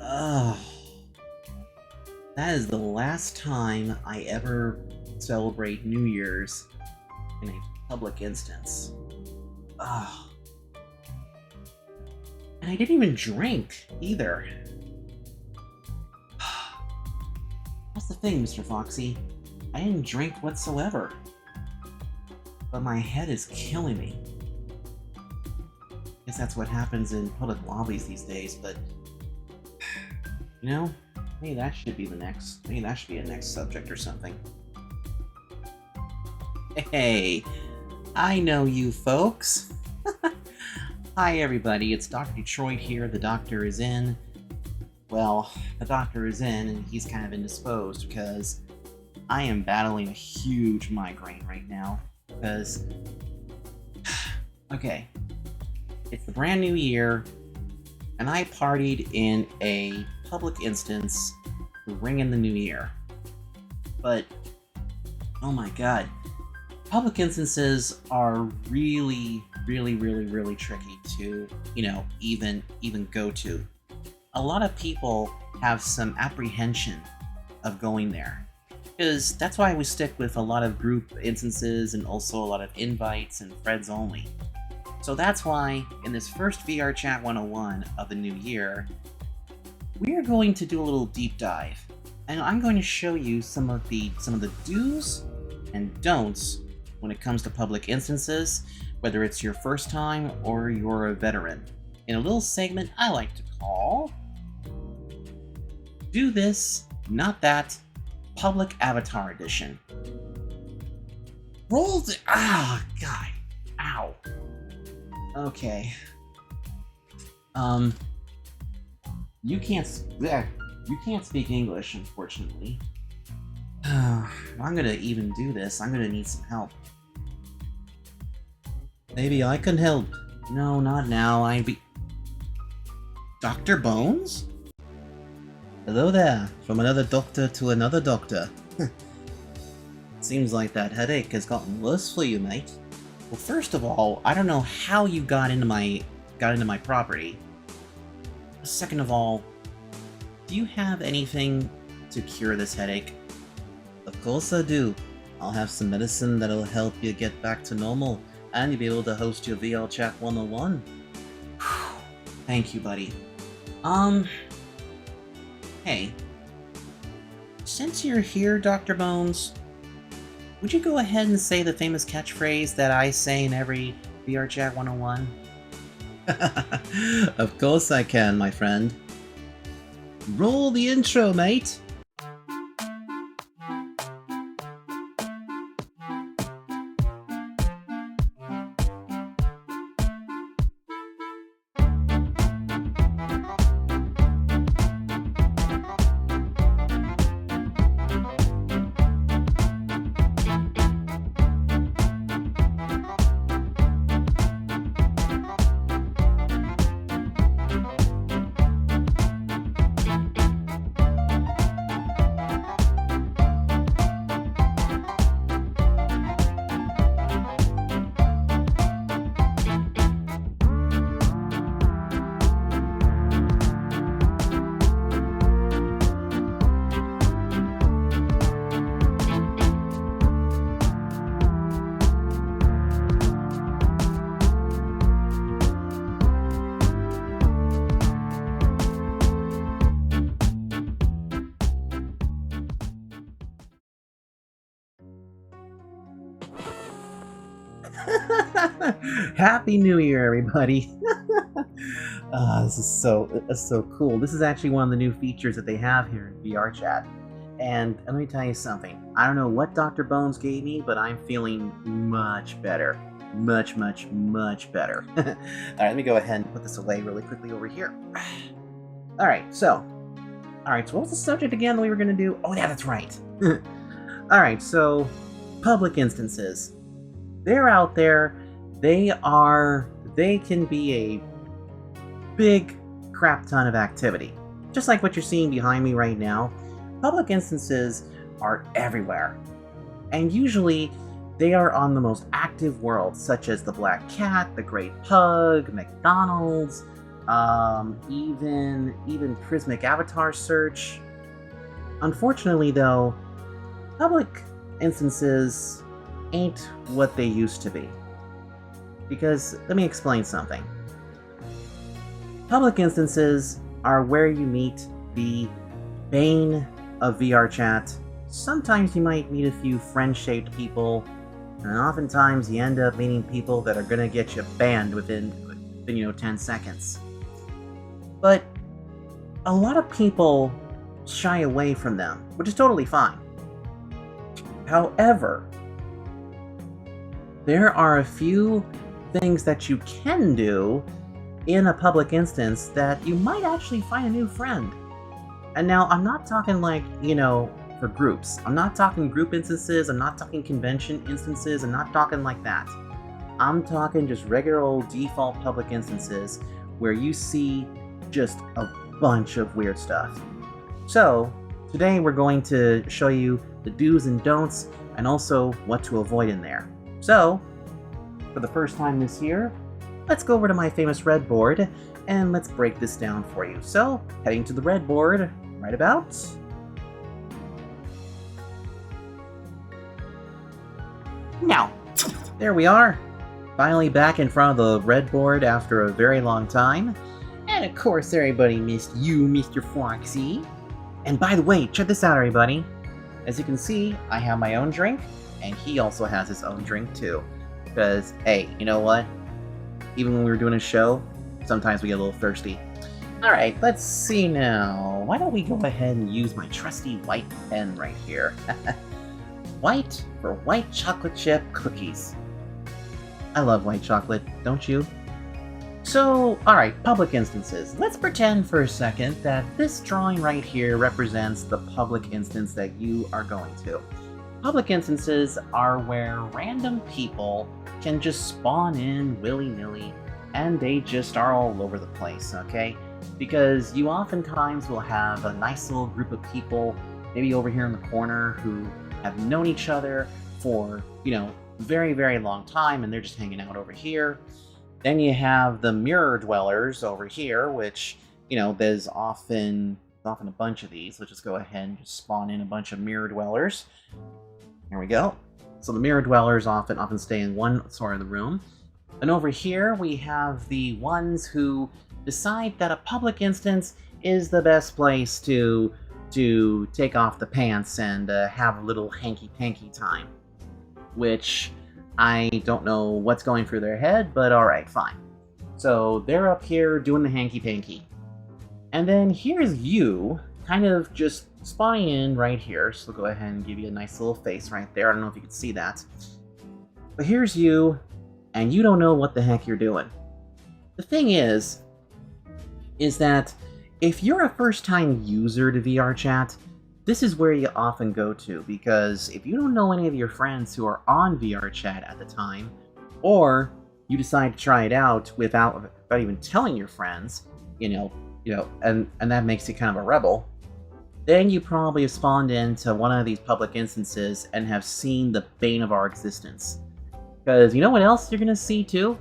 Ugh. That is the last time I ever celebrate New Year's in a public instance. Ugh. And I didn't even drink, either. That's the thing, Mr. Foxy. I didn't drink whatsoever. But my head is killing me. Guess that's what happens in public lobbies these days, but... You know, maybe that should be a next subject or something. Hey, I know you folks. Hi everybody, it's Dr. Detroit here. The doctor is in. Well, the doctor is in and he's kind of indisposed because I am battling a huge migraine right now because... Okay, it's the brand new year and I partied in a public instance to ring in the new year. But, oh my god, public instances are really tricky to, even go to. A lot of people have some apprehension of going there, because that's why we stick with a lot of group instances and also a lot of invites and friends only. So that's why in this first Vrchat 101 of the new year, we are going to do a little deep dive, and I'm going to show you some of the do's and don'ts when it comes to public instances, whether it's your first time or you're a veteran, in a little segment I like to call Do This, Not That, Public Avatar Edition. Roll the... Ah, God. Ow. Okay. You can't speak English, unfortunately. If I'm gonna even do this, I'm gonna need some help. Maybe I can help. No, not now. Dr. Bones? Hello there, from another doctor to another doctor. Seems like that headache has gotten worse for you, mate. Well, first of all, I don't know how you got into my property. Second of all, do you have anything to cure this headache? Of course I do. I'll have some medicine that'll help you get back to normal, and you'll be able to host your Vrchat 101. Thank you, buddy. Hey. Since you're here, Dr. Bones, would you go ahead and say the famous catchphrase that I say in every Vrchat 101? Of course I can, my friend. Roll the intro, mate! Happy New Year, everybody! This is so cool. This is actually one of the new features that they have here in Vrchat. And let me tell you something. I don't know what Dr. Bones gave me, but I'm feeling much better. Much better. Alright, let me go ahead and put this away really quickly over here. Alright, so what was the subject again that we were going to do? Oh yeah, that's right. Alright, so public instances. They're out there. They can be a big crap ton of activity. Just like what you're seeing behind me right now, public instances are everywhere. And usually, they are on the most active worlds, such as the Black Cat, the Great Pug, McDonald's, even prismatic avatar search. Unfortunately, though, public instances ain't what they used to be. Because let me explain something. Public instances are where you meet the bane of VR chat. Sometimes you might meet a few friend-shaped people, and oftentimes you end up meeting people that are gonna get you banned within 10 seconds. But a lot of people shy away from them, which is totally fine. However, there are a few things that you can do in a public instance that you might actually find a new friend. And now, I'm not talking like, for groups. I'm not talking group instances, I'm not talking convention instances, I'm not talking like that. I'm talking just regular old default public instances where you see just a bunch of weird stuff. So, today we're going to show you the do's and don'ts, and also what to avoid in there. So, for the first time this year, let's go over to my famous red board, and let's break this down for you. So, heading to the red board, right about now. There we are, finally back in front of the red board after a very long time. And of course, everybody missed you, Mr. Foxy. And by the way, check this out, everybody. As you can see, I have my own drink, and he also has his own drink too. Because, hey, you know what? Even when we were doing a show, sometimes we get a little thirsty. Alright, let's see now. Why don't we go ahead and use my trusty white pen right here. White for white chocolate chip cookies. I love white chocolate, don't you? So, alright, public instances. Let's pretend for a second that this drawing right here represents the public instance that you are going to. Public instances are where random people can just spawn in willy-nilly, and they just are all over the place, okay? Because you oftentimes will have a nice little group of people, maybe over here in the corner, who have known each other for, very, very long time, and they're just hanging out over here. Then you have the mirror dwellers over here, which, there's often a bunch of these. Let's just go ahead and just spawn in a bunch of mirror dwellers. There we go. So the mirror dwellers often stay in one sort of the room. And over here we have the ones who decide that a public instance is the best place to take off the pants and have a little hanky-panky time. Which I don't know what's going through their head, but alright, fine. So they're up here doing the hanky-panky. And then here's you, kind of just spawning in right here. So go ahead and give you a nice little face right there. I don't know if you can see that. But here's you, and you don't know what the heck you're doing. The thing is that if you're a first-time user to VR chat, this is where you often go to, because if you don't know any of your friends who are on VR chat at the time, or you decide to try it out without even telling your friends, and that makes you kind of a rebel, then you probably have spawned into one of these public instances and have seen the bane of our existence. Because you know what else you're going to see too?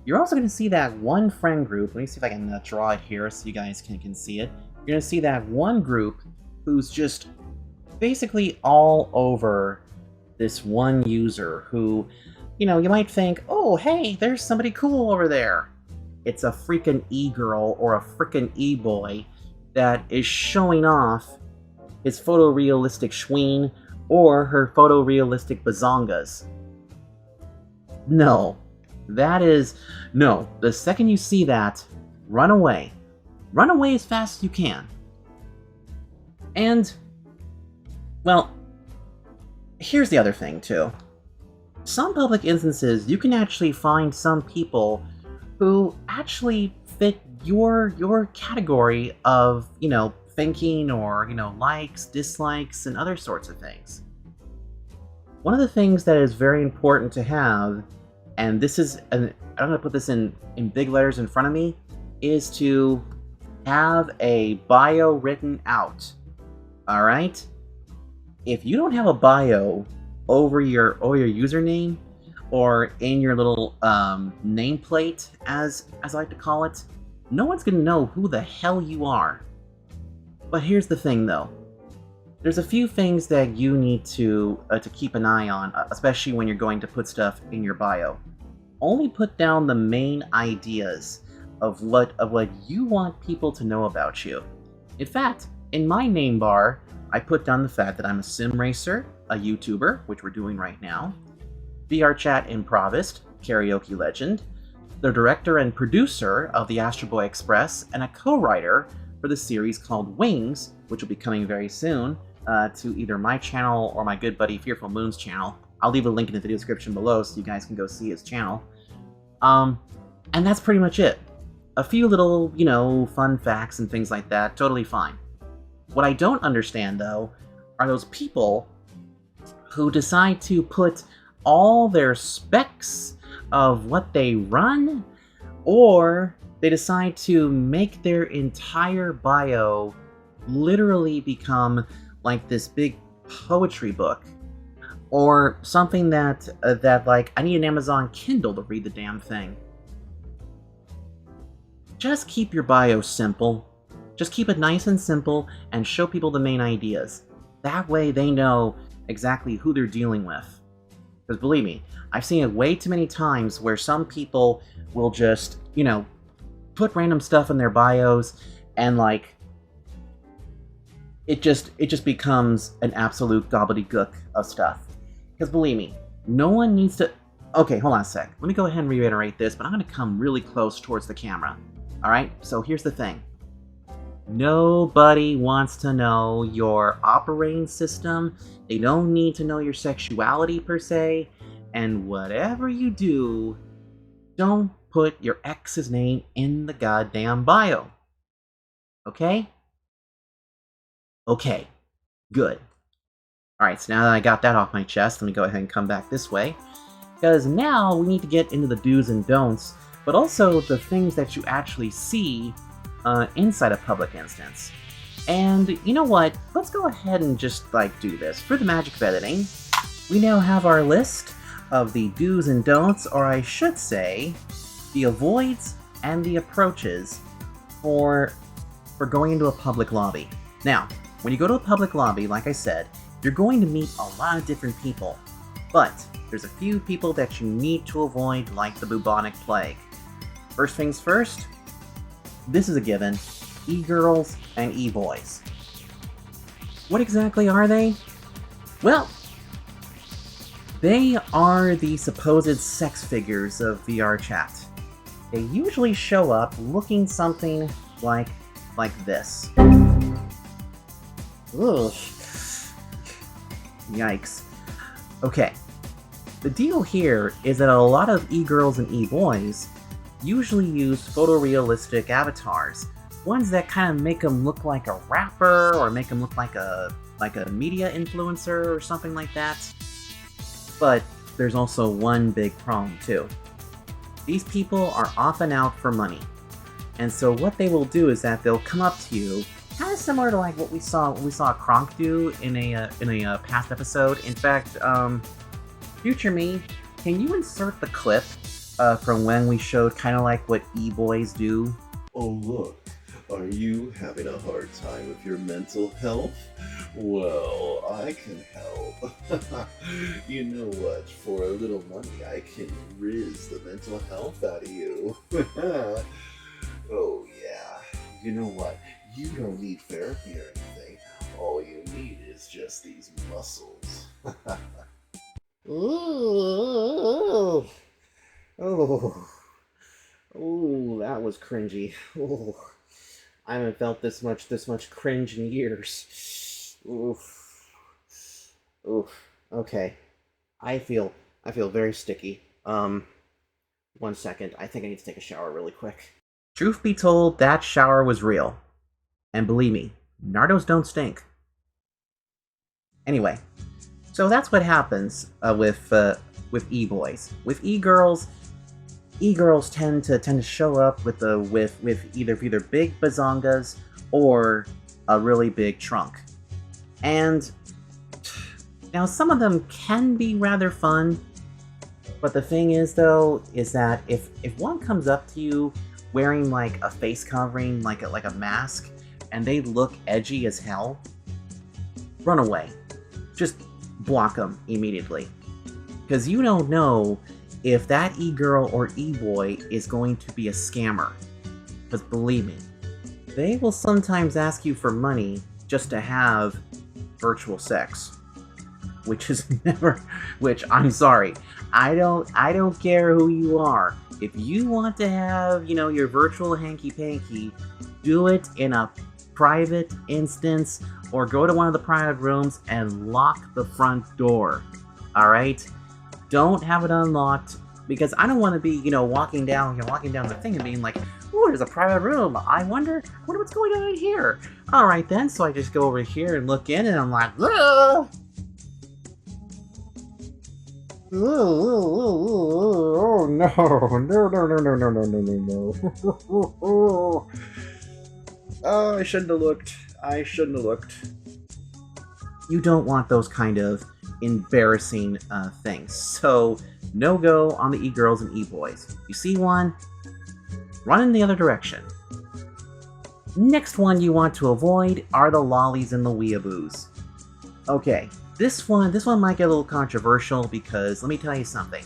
You're also going to see that one friend group. Let me see if I can draw it here so you guys can see it. You're going to see that one group who's just basically all over this one user who, you might think, oh, hey, there's somebody cool over there. It's a freaking e-girl or a freaking e-boy that is showing off his photorealistic schween or her photorealistic bazongas. No. No. The second you see that, run away. Run away as fast as you can. And, well, here's the other thing, too. Some public instances, you can actually find some people who actually fit your category of, thinking or, likes, dislikes, and other sorts of things. One of the things that is very important to have, and this is, I'm going to put this in big letters in front of me, is to have a bio written out. Alright? If you don't have a bio over your username, or in your little nameplate, as I like to call it, no one's gonna know who the hell you are. But here's the thing, though. There's a few things that you need to keep an eye on, especially when you're going to put stuff in your bio. Only put down the main ideas of what you want people to know about you. In fact, in my name bar, I put down the fact that I'm a sim racer, a YouTuber, which we're doing right now, Vrchat improvist, karaoke legend, the director and producer of the Astro Boy Express, and a co-writer for the series called Wings, which will be coming very soon to either my channel or my good buddy Fearful Moon's channel. I'll leave a link in the video description below so you guys can go see his channel. And that's pretty much it. A few little, fun facts and things like that, totally fine. What I don't understand, though, are those people who decide to put all their specs of what they run, or they decide to make their entire bio literally become like this big poetry book, or something that like, I need an Amazon Kindle to read the damn thing. Just keep your bio simple. Just keep it nice and simple and show people the main ideas. That way they know exactly who they're dealing with. Because believe me, I've seen it way too many times where some people will just, put random stuff in their bios and like it just becomes an absolute gobbledygook of stuff. Because believe me, no one needs to... Okay, hold on a sec. Let me go ahead and reiterate this, but I'm going to come really close towards the camera. Alright, so here's the thing. Nobody wants to know your operating system. They don't need to know your sexuality per se. And whatever you do, don't put your ex's name in the goddamn bio. Okay? Okay. Good. Alright, so now that I got that off my chest, let me go ahead and come back this way. Because now we need to get into the do's and don'ts, but also the things that you actually see inside a public instance. And you know what? Let's go ahead and just do this. For the magic of editing, we now have our list of the do's and don'ts, or I should say, the avoids and the approaches for going into a public lobby. Now, when you go to a public lobby, like I said, you're going to meet a lot of different people, but there's a few people that you need to avoid like the bubonic plague. First things first, this is a given, e-girls and e-boys. What exactly are they? Well, they are the supposed sex figures of VR chat. They usually show up looking something like this. Ugh. Yikes. Okay. The deal here is that a lot of e-girls and e-boys usually use photorealistic avatars. Ones that kind of make them look like a rapper, or make them look like a media influencer or something like that. But there's also one big problem too. These people are often out for money. And so what they will do is that they'll come up to you, kind of similar to like what we saw Kronk do in a past episode. In fact, future me, can you insert the clip from when we showed kind of like what e-boys do? Oh look, are you having a hard time with your mental health? Well, I can help. You know what, for a little money I can riz the mental health out of you. Oh yeah, you know what, you don't need therapy or anything. All you need is just these muscles. Ooh. Oh, that was cringy. Oh, I haven't felt this much cringe in years. Oof. Okay. I feel very sticky. 1 second. I think I need to take a shower really quick. Truth be told, that shower was real. And believe me, Nardos don't stink. Anyway, so that's what happens with e-boys. With e-girls tend to show up with either big bazongas or a really big trunk. And now some of them can be rather fun, but the thing is though, is that if one comes up to you wearing like a face covering, like a mask, and they look edgy as hell, run away. Just block them immediately. Because you don't know if that e-girl or e-boy is going to be a scammer. Because believe me, they will sometimes ask you for money just to have virtual sex. Which is never... Which, I'm sorry, I don't care who you are. If you want to have, you know, your virtual hanky-panky, do it in a private instance, or go to one of the private rooms and lock the front door. Alright? Don't have it unlocked, because I don't want to be, you know, walking down the thing and being like, ooh, there's a private room. I wonder what's going on in here. Alright then, so I just go over here and look in, and I'm like, ugh! Oh no, no. Oh, I shouldn't have looked. You don't want those kind of embarrassing things. So, no go on the e-girls and e-boys. You see one? Run in the other direction. Next one you want to avoid are the lollies and the weeaboos. Okay. This one might get a little controversial because, let me tell you something.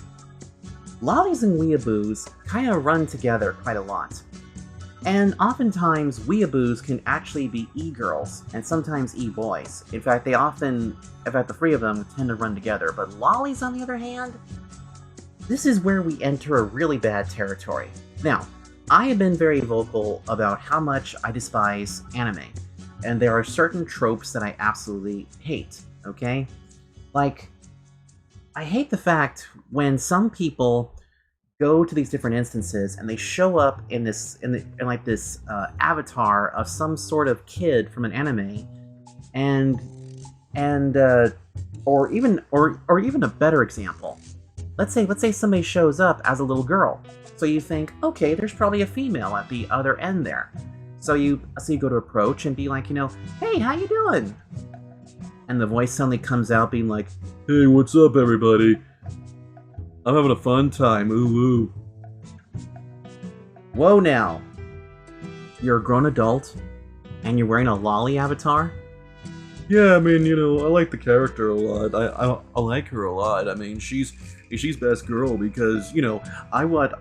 Lollies and weeaboos kind of run together quite a lot. And oftentimes, weeaboos can actually be e-girls, and sometimes e-boys. In fact, the three of them tend to run together. But lollies, on the other hand, this is where we enter a really bad territory. Now, I have been very vocal about how much I despise anime. And there are certain tropes that I absolutely hate. Okay? Like, I hate the fact when some people go to these different instances and they show up in this avatar of some sort of kid from an anime, or even a better example. Let's say somebody shows up as a little girl. So you think, okay, there's probably a female at the other end there. So you go to approach and be like, you know, hey, how you doing? And the voice suddenly comes out being like, hey, what's up, everybody? I'm having a fun time, ooh. Whoa now. You're a grown adult, and you're wearing a lolly avatar? Yeah, I mean, you know, I like the character a lot. I like her a lot. I mean, she's best girl because, you know, I watch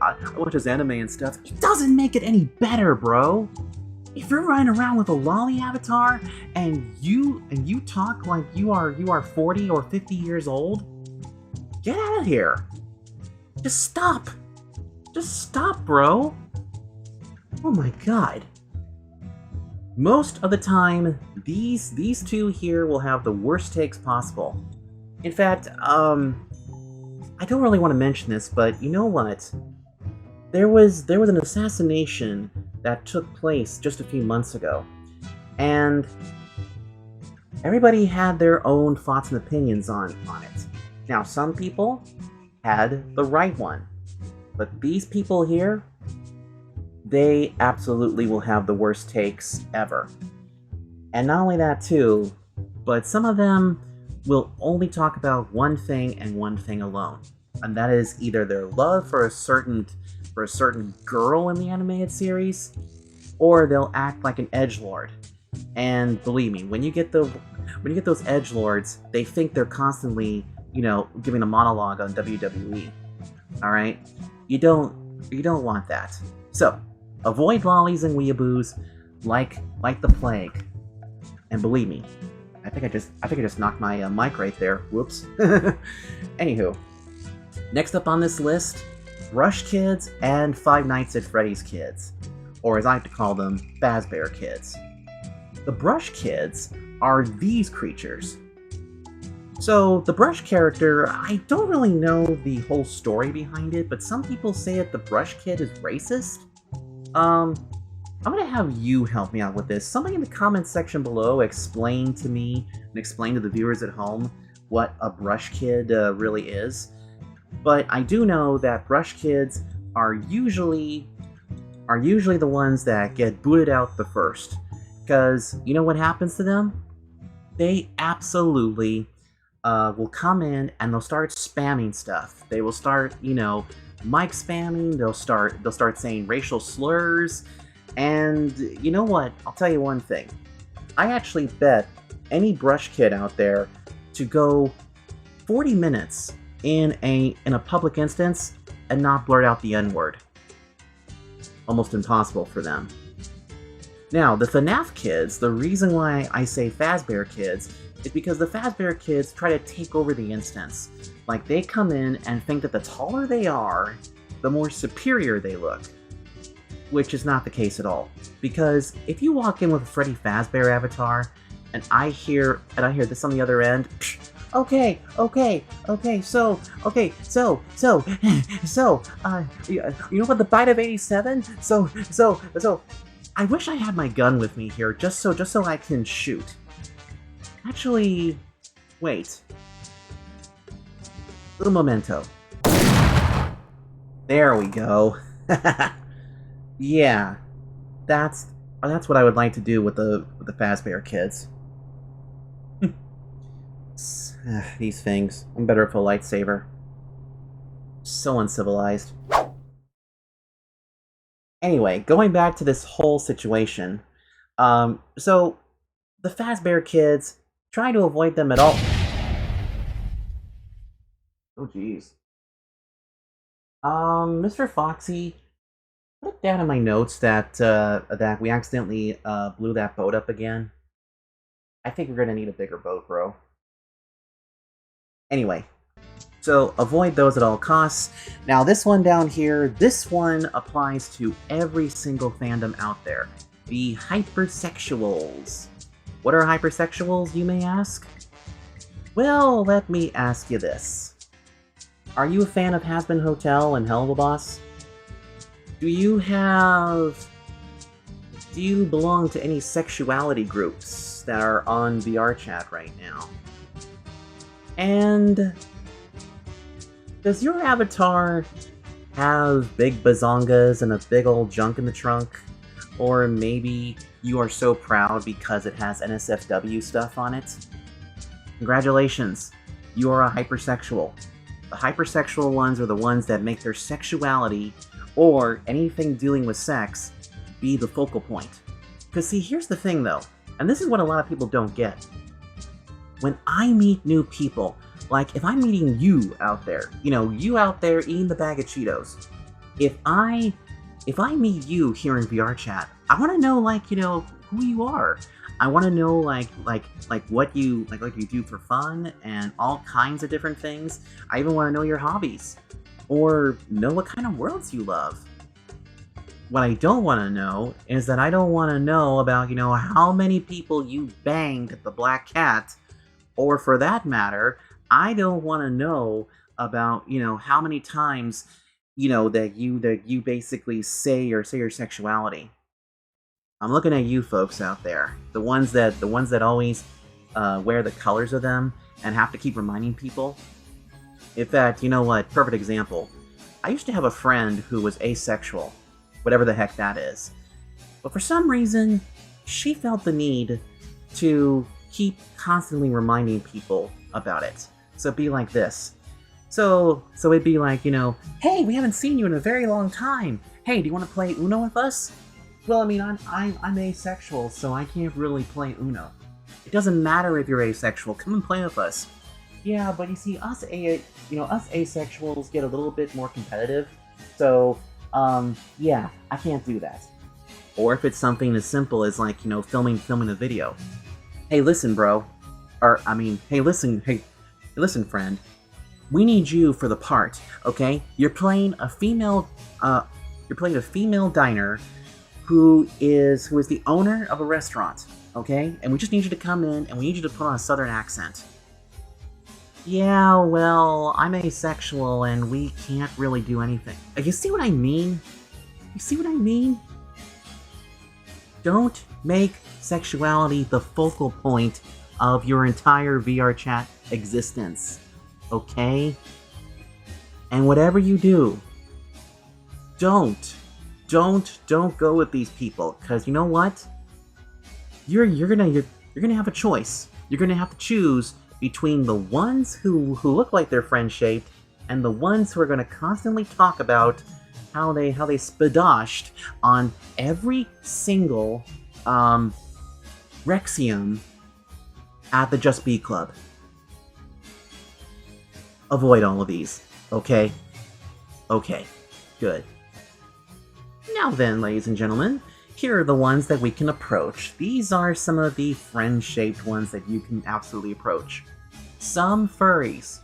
his anime and stuff. It doesn't make it any better, bro. If you're running around with a lolly avatar and you talk like you are 40 or 50 years old, get out of here. Just stop. Just stop, bro. Oh my god. Most of the time, these two here will have the worst takes possible. In fact, I don't really want to mention this, but you know what? There was an assassination that took place just a few months ago, and everybody had their own thoughts and opinions on it. Now, some people had the right one, but these people here, they absolutely will have the worst takes ever. And not only that too, but some of them will only talk about one thing and one thing alone, and that is either their love for a certain girl in the animated series, or they'll act like an edgelord. And believe me, when you get those edgelords, they think they're constantly, you know, giving a monologue on WWE. All right, you don't want that. So avoid lollies and weeaboos like the plague. And believe me, I think I just knocked my mic right there. Whoops. Anywho, next up on this list, Brush Kids and Five Nights at Freddy's Kids, or as I like to call them, Fazbear Kids. The Brush Kids are these creatures. So, the Brush character, I don't really know the whole story behind it, but some people say that the Brush Kid is racist. I'm gonna have you help me out with this. Somebody in the comments section below explain to me and explain to the viewers at home what a Brush Kid really is. But I do know that Brush Kids are usually the ones that get booted out the first. Because you know what happens to them? They absolutely will come in and they'll start spamming stuff. They will start, you know, mic spamming, they'll start saying racial slurs, and you know what? I'll tell you one thing. I actually bet any brush kid out there to go 40 minutes in a public instance and not blurt out the N-word. Almost impossible for them. Now, the FNAF kids, the reason why I say Fazbear kids is because the Fazbear kids try to take over the instance. Like, they come in and think that the taller they are, the more superior they look. Which is not the case at all. Because if you walk in with a Freddy Fazbear avatar, and I hear this on the other end, okay, so, you know what, the bite of 87? So, I wish I had my gun with me here, just so I can shoot. Actually, wait. Little memento. There we go. Yeah, that's what I would like to do with the Fazbear kids. These things. I'm better with a lightsaber. So uncivilized. Anyway, going back to this whole situation. So, the Fazbear kids, trying to avoid them at all... Oh, jeez. Mr. Foxy, put down in my notes that, that we accidentally, blew that boat up again. I think we're gonna need a bigger boat, bro. Anyway, so avoid those at all costs. Now this one down here, this one applies to every single fandom out there. The hypersexuals. What are hypersexuals, you may ask? Well, let me ask you this. Are you a fan of Hazbin Hotel and Hell of a Boss? Do you belong to any sexuality groups that are on VRChat right now? And does your avatar have big bazongas and a big old junk in the trunk? Or maybe you are so proud because it has NSFW stuff on it? Congratulations, you are a hypersexual. The hypersexual ones are the ones that make their sexuality, or anything dealing with sex, be the focal point. Because see, here's the thing though, and this is what a lot of people don't get. When I meet new people, like if I'm meeting you out there, you out there eating the bag of Cheetos, if I meet you here in VRChat, I want to know, who you are. I want to know, what you do for fun and all kinds of different things. I even want to know your hobbies, or know what kind of worlds you love. What I don't want to know is that I don't want to know about, how many people you banged at the Black Cat, or for that matter, I don't want to know about, how many times, that you basically say your sexuality. I'm looking at you folks out there, the ones that always wear the colors of them and have to keep reminding people. In fact, you know what? Perfect example. I used to have a friend who was asexual, whatever the heck that is. But for some reason, she felt the need to keep constantly reminding people about it. So it'd be like this. So it'd be like, hey, we haven't seen you in a very long time. Hey, do you want to play Uno with us? Well, I mean, I'm asexual, so I can't really play Uno. It doesn't matter if you're asexual. Come and play with us. Yeah, but you see, us asexuals get a little bit more competitive. So, yeah, I can't do that. Or if it's something as simple as filming a video. Hey, listen, bro. Hey, listen, friend. We need you for the part, okay? You're playing a female diner who is the owner of a restaurant, okay? And we just need you to come in and we need you to put on a southern accent. Yeah, well, I'm asexual and we can't really do anything. You see what I mean? Don't make sexuality the focal point of your entire VRChat existence, okay? And whatever you do, don't go with these people, because you know what? You're gonna have a choice. You're gonna have to choose between the ones who look like they're friend-shaped and the ones who are going to constantly talk about how they spadoshed on every single Rexium at the Just Be Club. Avoid all of these, okay? Okay, good. Now then, ladies and gentlemen, here are the ones that we can approach. These are some of the friend-shaped ones that you can absolutely approach. Some furries.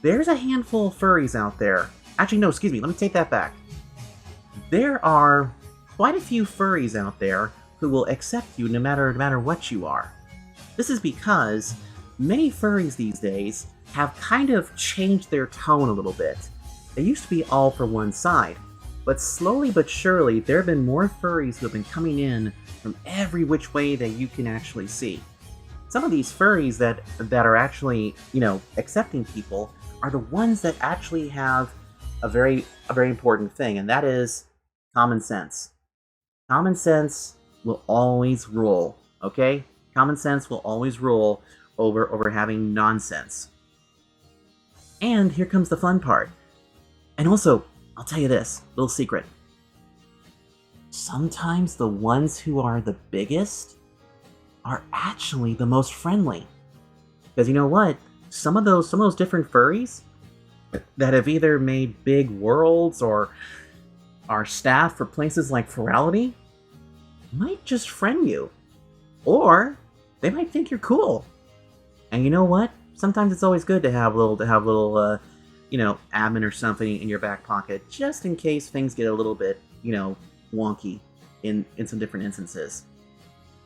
There's a handful of furries out there. Actually, no, excuse me, let me take that back. There are quite a few furries out there who will accept you no matter what you are. This is because many furries these days have kind of changed their tone a little bit. They used to be all for one side, but slowly but surely there have been more furries who have been coming in from every which way that you can actually see. Some of these furries that are actually, accepting people are the ones that actually have a very important thing, and that is common sense. Common sense will always rule, okay? Common sense will always rule over having nonsense. And here comes the fun part. And also, I'll tell you this, little secret. Sometimes the ones who are the biggest are actually the most friendly. Because you know what? Some of those different furries that have either made big worlds or are staff for places like Ferality might just friend you. Or they might think you're cool. And you know what? Sometimes it's always good to have little admin or something in your back pocket, just in case things get a little bit, wonky in some different instances.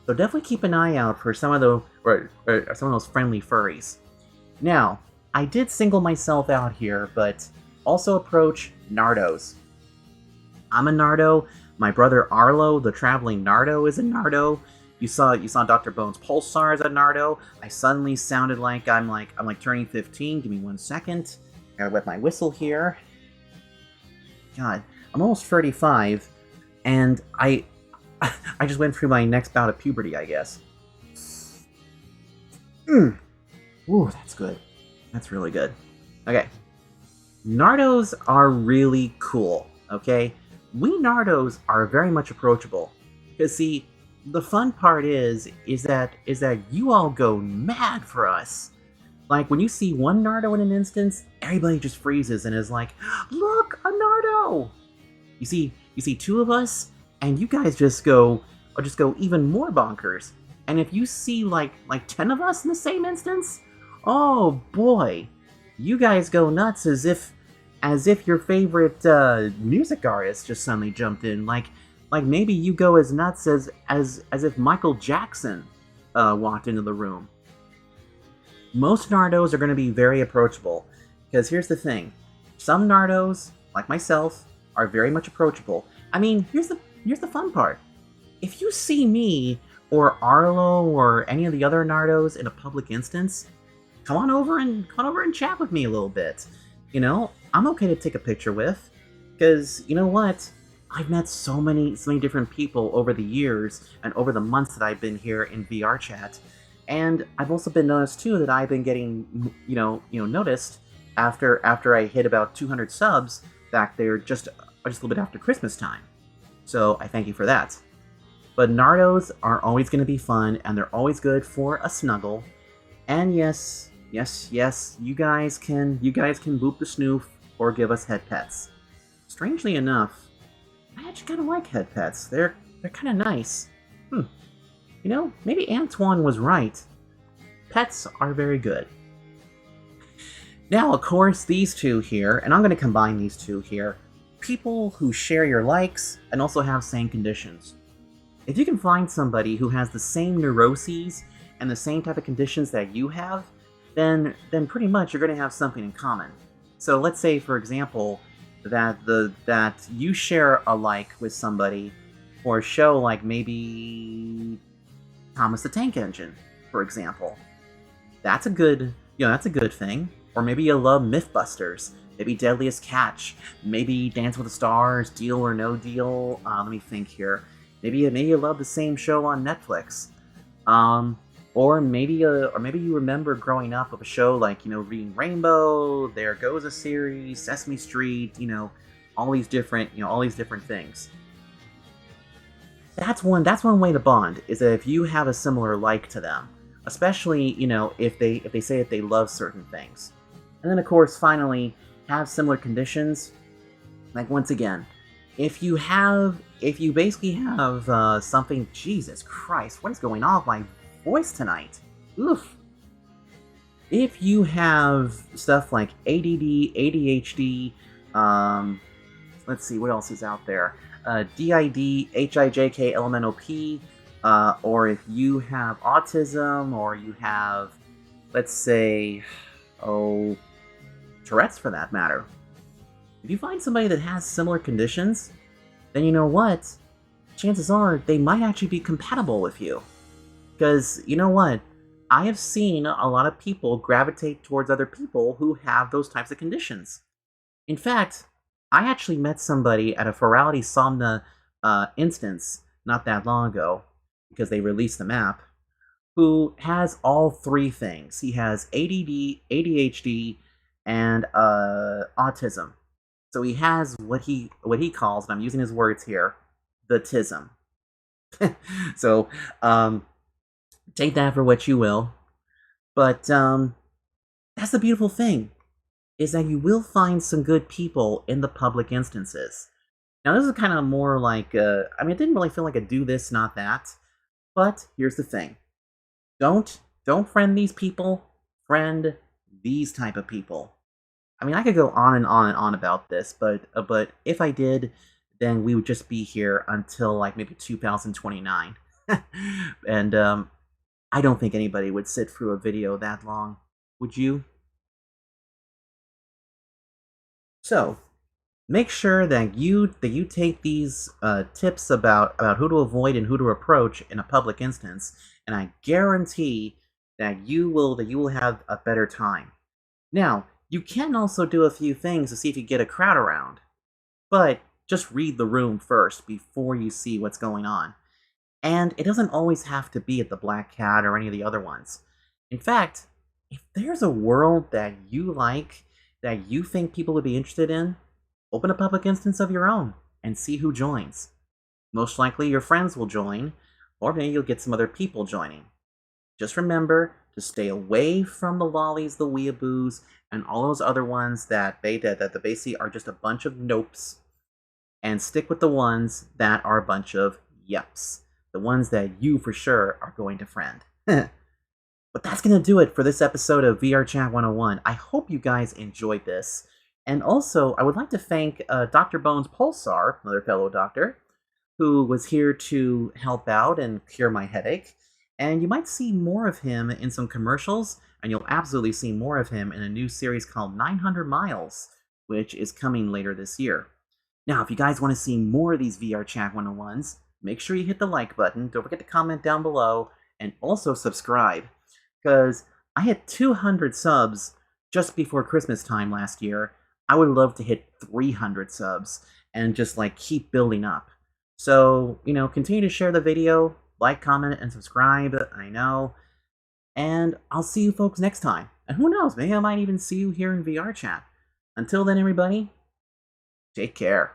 So definitely keep an eye out for some of those friendly furries. Now, I did single myself out here, but also approach Nardos. I'm a Nardo. My brother Arlo, the traveling Nardo, is a Nardo. You saw Dr. Bones' Pulsar as a Nardo. I suddenly sounded like I'm turning 15. Give me 1 second. I gotta wet my whistle here. God, I'm almost 35, and I just went through my next bout of puberty, I guess. Ooh, that's good. That's really good. Okay. Nardos are really cool, okay? We Nardos are very much approachable. Because see, the fun part is that you all go mad for us. Like, when you see one Nardo in an instance, everybody just freezes and is like, look, a Nardo! You see 2 of us, and you guys just go even more bonkers. And if you see like 10 of us in the same instance, oh boy, you guys go nuts as if your favorite music artist just suddenly jumped in. Like maybe you go as nuts as if Michael Jackson walked into the room. Most Nardos are going to be very approachable, because here's the thing. Some Nardos, like myself, are very much approachable. I mean, here's the fun part. If you see me, or Arlo, or any of the other Nardos in a public instance, come on over and chat with me a little bit. I'm okay to take a picture with, because you know what? I've met so many different people over the years and over the months that I've been here in VR chat. And I've also been noticed too that I've been getting, noticed after I hit about 200 subs back there just a little bit after Christmas time. So I thank you for that. But Nardos are always going to be fun, and they're always good for a snuggle. And yes, you guys can boop the snoof or give us head pets. Strangely enough, I actually kind of like head pets. They're kind of nice. Maybe Antoine was right. Pets are very good. Now, of course, these 2 here, and I'm going to combine these 2 here, people who share your likes and also have same conditions. If you can find somebody who has the same neuroses and the same type of conditions that you have, then pretty much you're going to have something in common. So let's say, for example, that you share a like with somebody for a show like maybe Thomas the Tank Engine, for example. That's a good thing. Or maybe you love Mythbusters, maybe Deadliest Catch, maybe Dance with the Stars, Deal or No Deal. Let me think here. Maybe you love the same show on Netflix. Or maybe you remember growing up of a show like, Reading Rainbow, There Goes a Series, Sesame Street, all these different things. That's one way to bond, is that if you have a similar like to them, especially, if they say that they love certain things. And then of course, finally, have similar conditions. Like, once again, if you basically have something, Jesus Christ, what is going on with my voice tonight? Oof. If you have stuff like ADD, ADHD, let's see, what else is out there? DID, HIJK, LMNOP, or if you have autism, or you have, let's say, Tourette's for that matter. If you find somebody that has similar conditions, then you know what? Chances are they might actually be compatible with you. Because, you know what? I have seen a lot of people gravitate towards other people who have those types of conditions. In fact, I actually met somebody at a Virality Somna instance not that long ago, because they released the map, who has all three things. He has ADD, ADHD, and autism. So he has what he calls, and I'm using his words here, the tism. So take that for what you will. But that's the beautiful thing, is that you will find some good people in the public instances. Now, this is kind of more like, it didn't really feel like a do this, not that. But here's the thing. Don't friend these people, friend these type of people. I could go on and on and on about this, but if I did, then we would just be here until like maybe 2029. And I don't think anybody would sit through a video that long. Would you? So, make sure that you take these tips about who to avoid and who to approach in a public instance, and I guarantee that you will have a better time. Now, you can also do a few things to see if you get a crowd around, but just read the room first before you see what's going on. And it doesn't always have to be at the Black Cat or any of the other ones. In fact, if there's a world that you like, that you think people would be interested in, open a public instance of your own and see who joins. Most likely your friends will join, or maybe you'll get some other people joining. Just remember to stay away from the lollies, the weeaboos, and all those other ones that basically are just a bunch of nopes, and stick with the ones that are a bunch of yeps. The ones that you for sure are going to friend. But that's going to do it for this episode of Vrchat 101. I hope you guys enjoyed this. And also, I would like to thank Dr. Bones Pulsar, another fellow doctor, who was here to help out and cure my headache. And you might see more of him in some commercials, and you'll absolutely see more of him in a new series called 900 Miles, which is coming later this year. Now, if you guys want to see more of these Vrchat 101s, make sure you hit the like button, don't forget to comment down below, and also subscribe, because I had 200 subs just before Christmas time last year. I would love to hit 300 subs and just keep building up. So, continue to share the video, like, comment, and subscribe, I know. And I'll see you folks next time. And who knows, maybe I might even see you here in VR chat. Until then, everybody, take care.